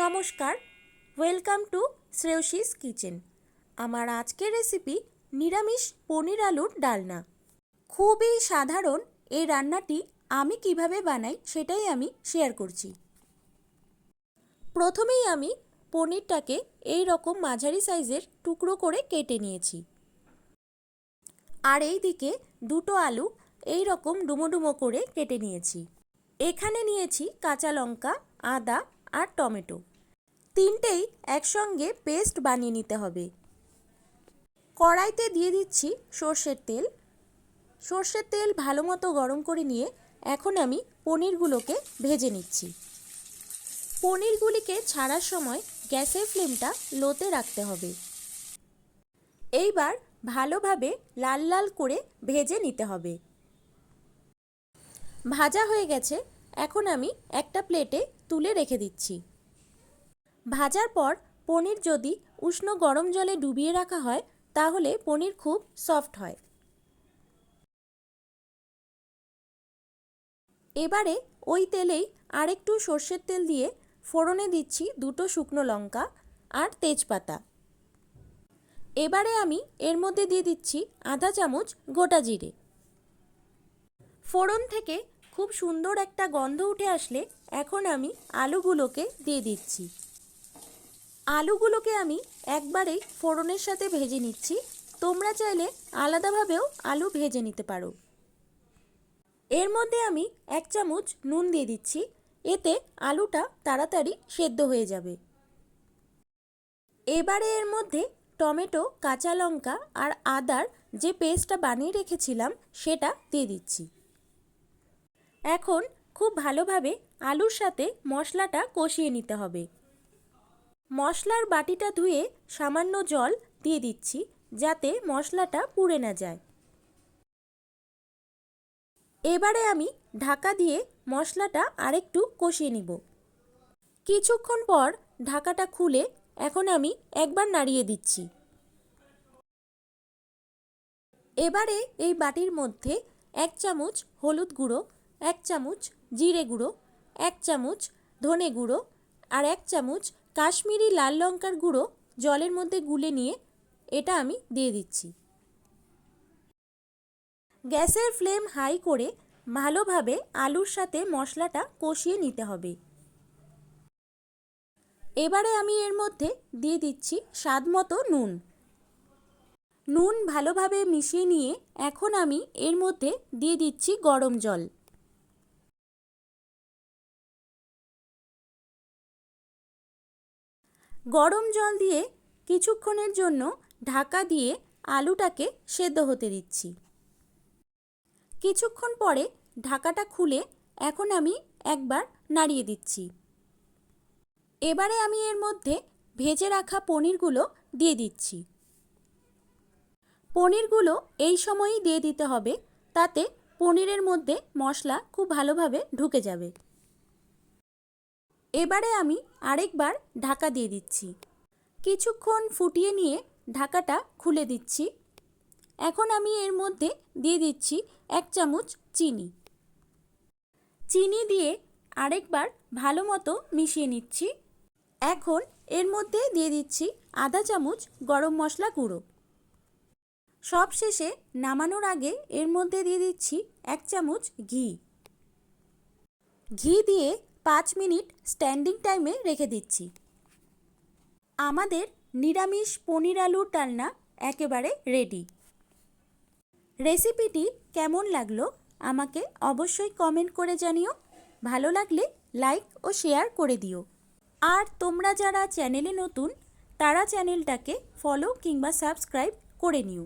নমস্কার, welcome to শ্রেয়সীস kitchen. আমার আজকের রেসিপি নিরামিষ পনির আলুর ডালনা। খুবই সাধারণ এই রান্নাটি আমি কিভাবে বানাই সেটাই আমি শেয়ার করছি। প্রথমেই আমি পনিরটাকে এই রকম মাঝারি সাইজের টুকরো করে কেটে নিয়েছি। আর এই দিকে দুটো আলু এই রকম ডুমো ডুমো করে কেটে নিয়েছি। এখানে নিয়েছি কাঁচা লঙ্কা, আদা আর টমেটো, তিনটেই একসঙ্গে পেস্ট বানিয়ে নিতে হবে। কড়াইতে দিয়ে দিচ্ছি সর্ষের তেল। সর্ষের তেল ভালো মতো গরম করে নিয়ে এখন আমি পনিরগুলোকে ভেজে নিচ্ছি। পনিরগুলিকে ছাড়ার সময় গ্যাসের ফ্লেমটা লোতে রাখতে হবে। এইবার ভালোভাবে লাল লাল করে ভেজে নিতে হবে। ভাজা হয়ে গেছে, এখন আমি একটা প্লেটে তুলে রেখে দিচ্ছি। ভাজার পর পনির যদি উষ্ণ গরম জলে ডুবিয়ে রাখা হয় তাহলে পনির খুব সফট হয়। এবারে ওই তেলেই আরেকটু সর্ষের তেল দিয়ে ফোড়নে দিচ্ছি দুটো শুকনো লঙ্কা আর তেজপাতা। এবারে আমি এর মধ্যে দিয়ে দিচ্ছি আধা চামচ গোটা জিরে। ফোড়ন থেকে খুব সুন্দর একটা গন্ধ উঠে আসলে এখন আমি আলুগুলোকে দিয়ে দিচ্ছি। আলুগুলোকে আমি একবারেই ফোড়নের সাথে ভেজে নিচ্ছি। তোমরা চাইলে আলাদাভাবেও আলু ভেজে নিতে পারো। এর মধ্যে আমি এক চামচ নুন দিয়ে দিচ্ছি, এতে আলুটা তাড়াতাড়ি সেদ্ধ হয়ে যাবে। এবারে এর মধ্যে টমেটো, কাঁচা লঙ্কা আর আদার যে পেস্টটা বানিয়ে রেখেছিলাম সেটা দিয়ে দিচ্ছি। এখন খুব ভালোভাবে আলুর সাথে মশলাটা কষিয়ে নিতে হবে। মশলার বাটিটা ধুয়ে সামান্য জল দিয়ে দিচ্ছি যাতে মশলাটা পুড়ে না যায়। এবারে আমি ঢাকা দিয়ে মশলাটা আরেকটু কষিয়ে নিব। কিছুক্ষণ পর ঢাকাটা খুলে এখন আমি একবার নাড়িয়ে দিচ্ছি। এবারে এই বাটির মধ্যে এক চামচ হলুদ গুঁড়ো, এক চামচ জিরে গুঁড়ো, এক চামচ ধনে গুঁড়ো আর এক চামচ কাশ্মীরি লাল লঙ্কার গুঁড়ো জলের মধ্যে গুলে নিয়ে এটা আমি দিয়ে দিচ্ছি। গ্যাসের ফ্লেম হাই করে ভালোভাবে আলুর সাথে মশলাটা কষিয়ে নিতে হবে। এবারে আমি এর মধ্যে দিয়ে দিচ্ছি স্বাদ মতো নুন। নুন ভালোভাবে মিশিয়ে নিয়ে এখন আমি এর মধ্যে দিয়ে দিচ্ছি গরম জল। গরম জল দিয়ে কিছুক্ষণের জন্য ঢাকা দিয়ে আলুটাকে সেদ্ধ হতে দিচ্ছি। কিছুক্ষণ পরে ঢাকাটা খুলে এখন আমি একবার নাড়িয়ে দিচ্ছি। এবারে আমি এর মধ্যে ভেজে রাখা পনিরগুলো দিয়ে দিচ্ছি। পনিরগুলো এই সময়ই দিয়ে দিতে হবে, তাতে পনিরের মধ্যে মশলা খুব ভালোভাবে ঢুকে যাবে। এবারে আমি আরেকবার ঢাকা দিয়ে দিচ্ছি। কিছুক্ষণ ফুটিয়ে নিয়ে ঢাকাটা খুলে দিচ্ছি। এখন আমি এর মধ্যে দিয়ে দিচ্ছি এক চামচ চিনি। চিনি দিয়ে আরেকবার ভালো মতো মিশিয়ে নিচ্ছি। এখন এর মধ্যে দিয়ে দিচ্ছি আধা চামচ গরম মশলা গুঁড়ো। সব শেষে নামানোর আগে এর মধ্যে দিয়ে দিচ্ছি এক চামচ ঘি। ঘি দিয়ে 5 মিনিট স্ট্যান্ডিং টাইমে রেখে দিচ্ছি। আমাদের নিরামিষ পনির আলুর ডালনা একেবারে রেডি। রেসিপিটি কেমন লাগলো আমাকে অবশ্যই কমেন্ট করে জানিও। ভালো লাগলে লাইক ও শেয়ার করে দিও। আর তোমরা যারা চ্যানেলে নতুন তারা চ্যানেলটাকে ফলো কিংবা সাবস্ক্রাইব করে নিও।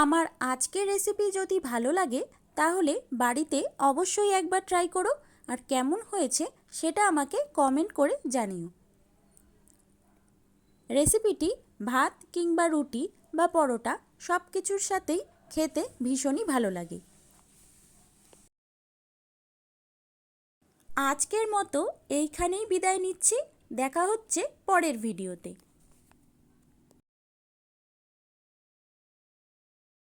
আমার আজকের রেসিপি যদি ভালো লাগে তাহলে বাড়িতে অবশ্যই একবার ট্রাই করো, আর কেমন হয়েছে সেটা আমাকে কমেন্ট করে জানিও। রেসিপিটি ভাত কিংবা রুটি বা পরোটা সব কিছুর সাথেই খেতে ভীষণই ভালো লাগে। আজকের মতো এইখানেই বিদায় নিচ্ছি। দেখা হচ্ছে পরের ভিডিওতে।